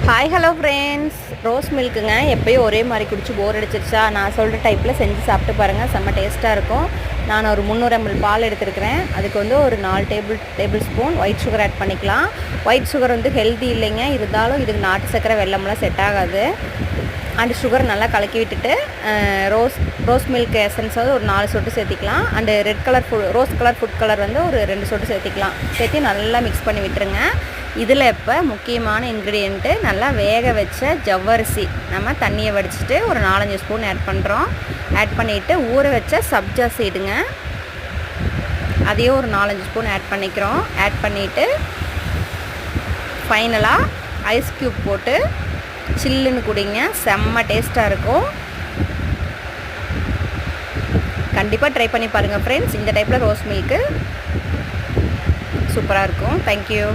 Hi hello friends, rose மில்க்குங்க. எப்போயும் ஒரே மாதிரி குடிச்சு போர் அடிச்சிருச்சா, நான் சொல்கிற டைப்பில் செஞ்சு சாப்பிட்டு பாருங்கள். செம்ம டேஸ்ட்டாக இருக்கும். நான் ஒரு 300 ml பால் எடுத்துருக்கிறேன். அதுக்கு வந்து ஒரு 4 tablespoon white sugar add பண்ணிக்கலாம். ஒயிட் சுகர் வந்து ஹெல்தி இல்லைங்க, இருந்தாலும் இதுக்கு நாட்டு சர்க்கரை வெல்லம்லாம் செட் ஆகாது. அண்டு சுகர் நல்லா கலக்கி விட்டுட்டு ரோஸ் மில்க் எசன்ஸ் வந்து ஒரு 4 சொட்டு சேர்த்திக்கலாம். And red colour rose colour food colour வந்து ஒரு 2 சொட்டு சேர்த்திக்கலாம். சேர்த்து நல்லா மிக்ஸ் பண்ணி விட்டுருங்க. இதில் இப்போ முக்கியமான இன்க்ரீடியண்ட்டு, நல்லா வேக வச்ச ஜவ்வரிசி நம்ம தண்ணியை வடிச்சிட்டு ஒரு 4-5 ஸ்பூன் ஆட் பண்ணுறோம். ஆட் பண்ணிவிட்டு ஊற வச்ச சப்ஜா சீடுங்க, அதையும் ஒரு 4-5 ஸ்பூன் ஆட் பண்ணிக்கிறோம். ஆட் பண்ணிவிட்டு ஃபைனலாக ஐஸ் க்யூப் போட்டு சில்லுன்னு குடிங்க. செம்ம டேஸ்ட்டாக இருக்கும். கண்டிப்பாக ட்ரை பண்ணி பாருங்கள் ஃப்ரெண்ட்ஸ். இந்த டைப்பில் ரோஸ் மில்க்கு சூப்பராக இருக்கும். தேங்க்யூ.